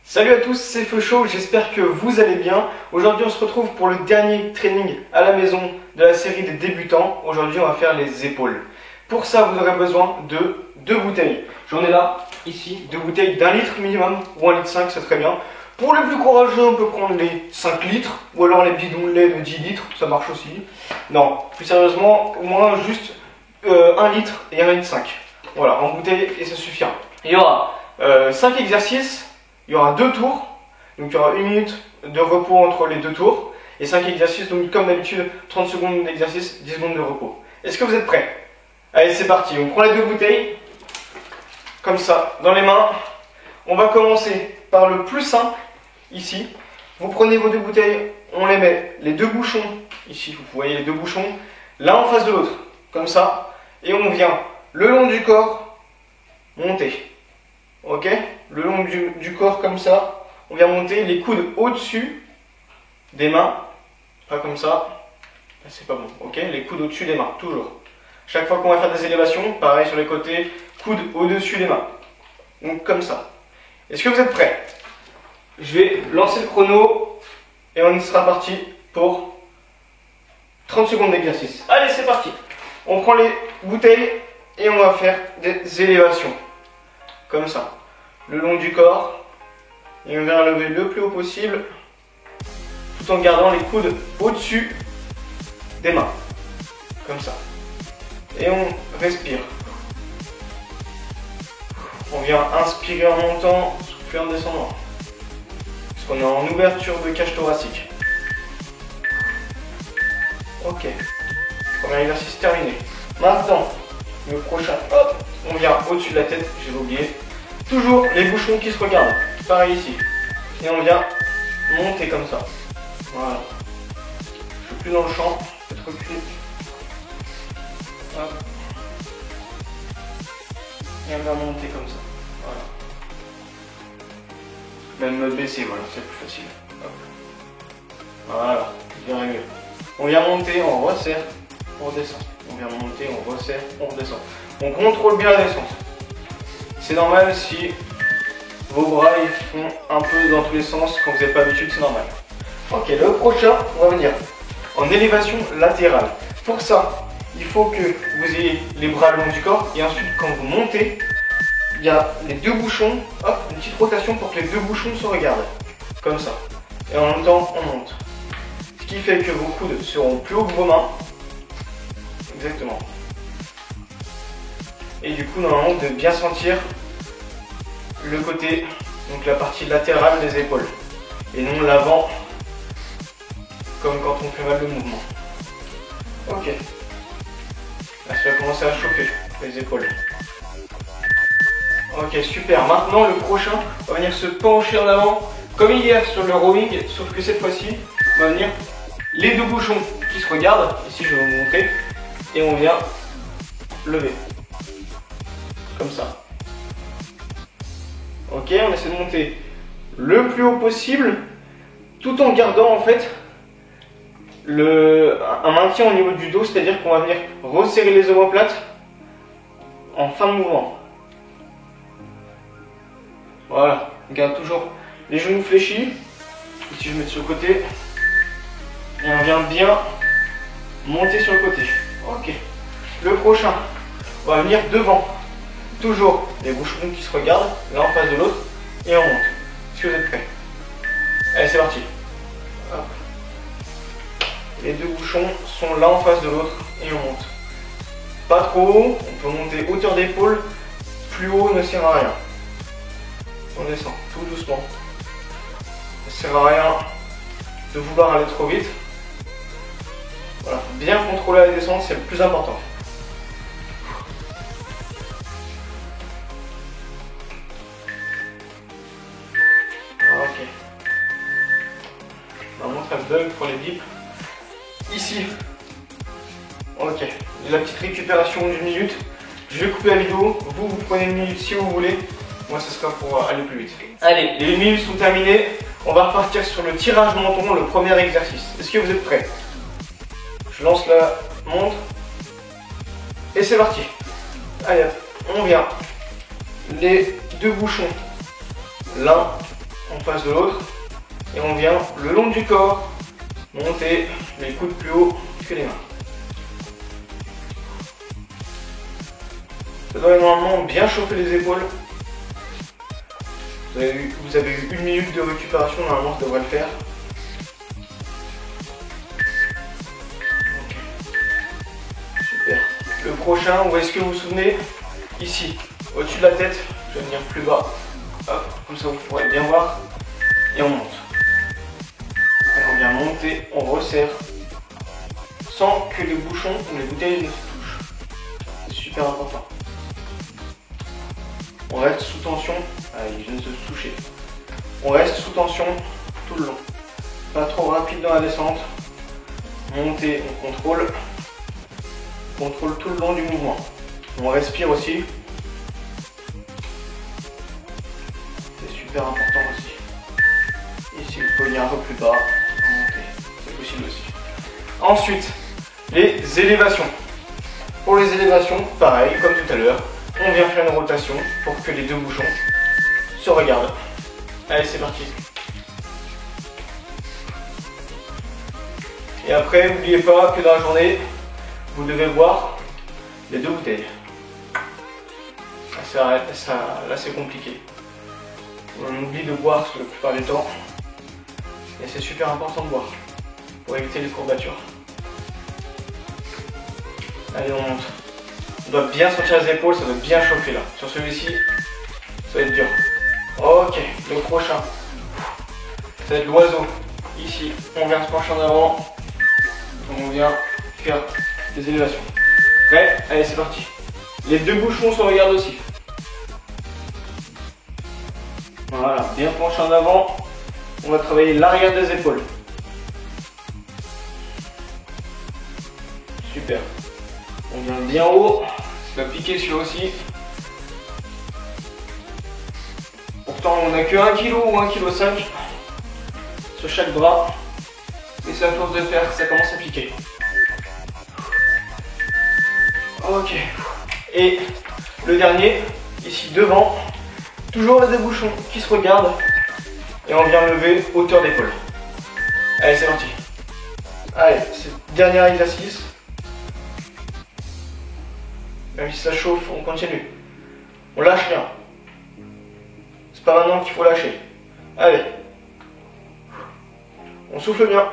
Salut à tous, c'est Feu Chaud, j'espère que vous allez bien. Aujourd'hui on se retrouve pour le dernier training à la maison de la série des débutants. Aujourd'hui on va faire les épaules. Pour ça vous aurez besoin de 2 bouteilles. J'en ai là, ici, 2 bouteilles d'1 litre minimum, ou 1,5 litre c'est très bien. Pour les plus courageux on peut prendre les 5 litres, ou alors les bidons de lait de 10 litres, ça marche aussi. Non, plus sérieusement, au moins juste 1 litre et 1,5 litre. Voilà, en bouteille et ça suffira. Il y aura 5 exercices. Il y aura 2 tours, donc il y aura 1 minute de repos entre les 2 tours et 5 exercices, donc comme d'habitude 30 secondes d'exercice, 10 secondes de repos. Est-ce que vous êtes prêts? Allez, c'est parti, on prend les 2 bouteilles, comme ça, dans les mains. On va commencer par le plus simple, ici. Vous prenez vos 2 bouteilles, on les met, les 2 bouchons, ici, vous voyez les 2 bouchons, l'un en face de l'autre, comme ça, et on vient le long du corps, monter. Ok, le long du corps comme ça, on vient monter les coudes au-dessus des mains, pas comme ça, c'est pas bon, ok, les coudes au-dessus des mains, toujours. Chaque fois qu'on va faire des élévations, pareil sur les côtés, coudes au-dessus des mains, donc comme ça. Est-ce que vous êtes prêts? Je vais lancer le chrono et on y sera parti pour 30 secondes d'exercice. Allez, c'est parti. On prend les bouteilles et on va faire des élévations. Comme ça, le long du corps, et on vient lever le plus haut possible, tout en gardant les coudes au-dessus des mains, comme ça. Et on respire. On vient inspirer en montant, souffler en descendant, puisqu'on est en ouverture de cage thoracique. Ok, premier exercice terminé. Maintenant, le prochain, hop, on vient au-dessus de la tête, j'ai oublié. Toujours les bouchons qui se regardent, pareil ici. Et on vient monter comme ça. Voilà. Je suis plus dans le champ, je vais te reculer. Hop. Et on vient monter comme ça. Voilà. Même me baisser, voilà, c'est plus facile. Hop. Voilà, je dirais mieux. On vient monter, on resserre, on redescend. On vient monter, on resserre, on redescend. On contrôle bien la descente. C'est normal si vos bras ils font un peu dans tous les sens quand vous n'êtes pas habitué, c'est normal. Ok, le prochain, on va venir en élévation latérale. Pour ça, il faut que vous ayez les bras le long du corps et ensuite quand vous montez, il y a les 2 bouchons, hop, une petite rotation pour que les 2 bouchons se regardent. Comme ça. Et en même temps, on monte. Ce qui fait que vos coudes seront plus hauts que vos mains. Exactement. Et du coup, normalement, vous devez bien sentir le côté, donc la partie latérale des épaules. Et non l'avant, comme quand on fait mal le mouvement. Ok. Là, ça va commencer à chauffer les épaules. Ok, super. Maintenant, le prochain, on va venir se pencher en avant, comme hier sur le rowing, sauf que cette fois-ci, on va venir les 2 bouchons qui se regardent. Ici, je vais vous montrer. Et on vient lever. Comme ça. Ok, on essaie de monter le plus haut possible, tout en gardant en fait un maintien au niveau du dos, c'est-à-dire qu'on va venir resserrer les omoplates en fin de mouvement. Voilà, on garde toujours les genoux fléchis. Ici je mets sur le côté. Et on vient bien monter sur le côté. Ok, le prochain, on va venir devant. Toujours les bouchons qui se regardent, l'un en face de l'autre, et on monte. Est-ce que vous êtes prêts? Allez, c'est parti. Hop. Les 2 bouchons sont l'un en face de l'autre, et on monte. Pas trop haut, on peut monter hauteur d'épaule, plus haut ne sert à rien. On descend tout doucement. Ça ne sert à rien de vouloir aller trop vite. Voilà, bien contrôler la descente, c'est le plus important. Ok. On va montrer le bug pour les dips. Ici. Ok. La petite récupération d'1 minute. Je vais couper la vidéo. Vous prenez 1 minute si vous voulez. Moi, ce sera pour aller plus vite. Allez, les 1 minutes sont terminées. On va repartir sur le tirage menton, le premier exercice. Est-ce que vous êtes prêts? Je lance la montre. Et c'est parti. Allez, on vient. Les 2 bouchons, l'un en face de l'autre. Et on vient le long du corps monter les coudes plus haut que les mains. Ça doit normalement bien chauffer les épaules. Vous avez eu 1 minute de récupération, normalement ça devrait le faire. Super. Le prochain, où est-ce que vous vous souvenez? Ici, au-dessus de la tête, je vais venir plus bas. Hop, comme ça vous pourrez bien voir. Et on monte. Allez, on vient monter, on resserre. Sans que les bouchons ou les bouteilles ne se touchent. C'est super important. On reste sous tension. Ah, ils viennent de se toucher. On reste sous tension tout le long. Pas trop rapide dans la descente. Monter, on contrôle. Contrôle tout le long du mouvement. On respire aussi. C'est super important aussi. Ici, vous pouvez venir un peu plus bas. Monter, c'est possible aussi. Ensuite, les élévations. Pour les élévations, pareil, comme tout à l'heure, on vient faire une rotation pour que les deux bouchons se regardent. Allez, c'est parti. Et après, n'oubliez pas que dans la journée, vous devez boire les 2 bouteilles. Là, c'est compliqué. On oublie de boire la plupart du temps. Et c'est super important de boire pour éviter les courbatures. Allez, on monte. On doit bien sentir les épaules, ça doit bien chauffer là. Sur celui-ci, ça va être dur. Ok, le prochain. Ça va être l'oiseau. Ici, on vient se pencher en avant. On vient faire des élévations. Prêt? Allez, c'est parti. Les 2 bouchons se regardent aussi. Voilà, bien penché en avant. On va travailler l'arrière des épaules. Super. On vient bien haut. Ça va piquer celui-là aussi. Pourtant, on n'a que 1 kg ou 1,5 kg sur chaque bras. Et c'est à force de faire que ça commence à piquer. Ok. Et le dernier, ici devant, toujours les 2 bouchons qui se regardent. Et on vient lever hauteur d'épaule. Allez, c'est parti. Allez, c'est le dernier exercice. Même si ça chauffe, on continue. On lâche rien. C'est pas maintenant qu'il faut lâcher. Allez. On souffle bien.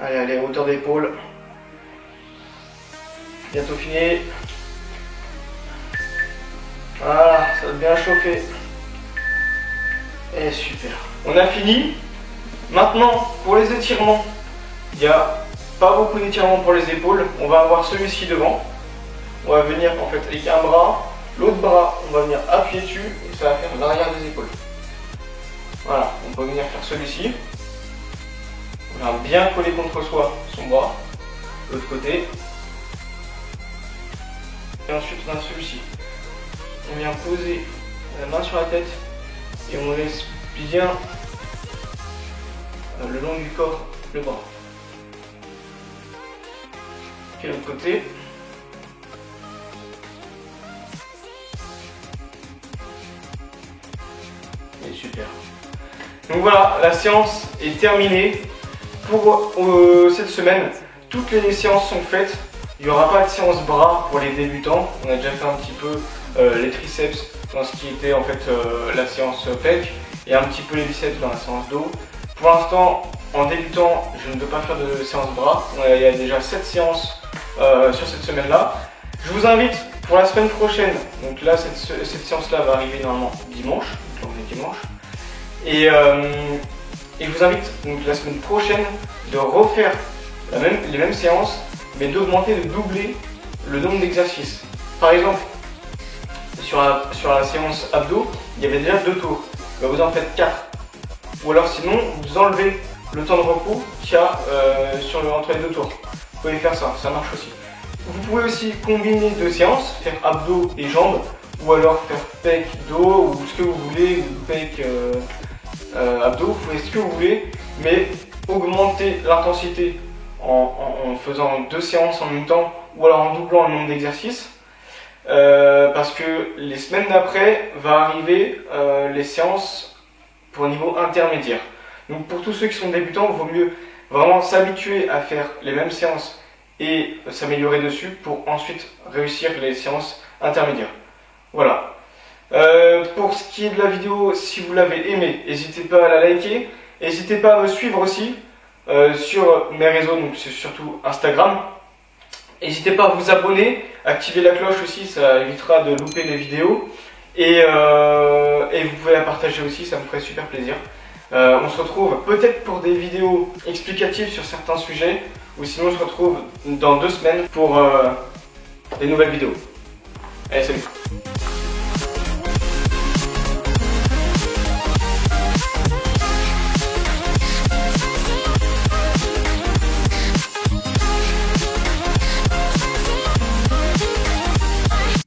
Allez, allez, hauteur d'épaule. Bientôt fini. Voilà, ça va bien chauffer. Et super. On a fini. Maintenant, pour les étirements, il n'y a pas beaucoup d'étirements pour les épaules. On va avoir celui-ci devant. On va venir en fait avec un bras. L'autre bras, on va venir appuyer dessus et ça va faire l'arrière des épaules. Voilà, on peut venir faire celui-ci. On va bien coller contre soi son bras. L'autre côté. Et ensuite on a celui-ci. On vient poser la main sur la tête et on laisse bien le long du corps le bras. Ok, l'autre côté. Et super. Donc voilà, la séance est terminée pour cette semaine. Toutes les séances sont faites. Il n'y aura pas de séance bras pour les débutants. On a déjà fait un petit peu les triceps dans ce qui était en fait la séance pec et un petit peu les biceps dans la séance dos. Pour l'instant, en débutant, je ne peux pas faire de séance bras. Il y a déjà 7 séances sur cette semaine-là. Je vous invite pour la semaine prochaine. Donc là, cette séance-là va arriver normalement dimanche. Donc on est dimanche. Et je vous invite donc la semaine prochaine de refaire les mêmes séances, mais d'augmenter, de doubler le nombre d'exercices. Par exemple, sur la séance abdos, il y avait déjà 2 tours. Là, vous en faites 4. Ou alors sinon, vous enlevez le temps de repos qu'il y a entre les 2 tours. Vous pouvez faire ça, ça marche aussi. Vous pouvez aussi combiner 2 séances, faire abdos et jambes, ou alors faire pec, dos, ou ce que vous voulez, ou pec, abdos, vous faites ce que vous voulez, mais augmenter l'intensité en faisant 2 séances en même temps, ou alors en doublant le nombre d'exercices. parce que les semaines d'après va arriver les séances pour niveau intermédiaire. Donc pour tous ceux qui sont débutants, il vaut mieux vraiment s'habituer à faire les mêmes séances et s'améliorer dessus pour ensuite réussir les séances intermédiaires. Voilà. Pour ce qui est de la vidéo, si vous l'avez aimée, n'hésitez pas à la liker. N'hésitez pas à me suivre aussi sur mes réseaux, donc c'est surtout Instagram. N'hésitez pas à vous abonner, activer la cloche aussi, ça évitera de louper les vidéos. Et vous pouvez la partager aussi, ça me ferait super plaisir. On se retrouve peut-être pour des vidéos explicatives sur certains sujets, ou sinon on se retrouve dans 2 semaines pour des nouvelles vidéos. Allez, salut!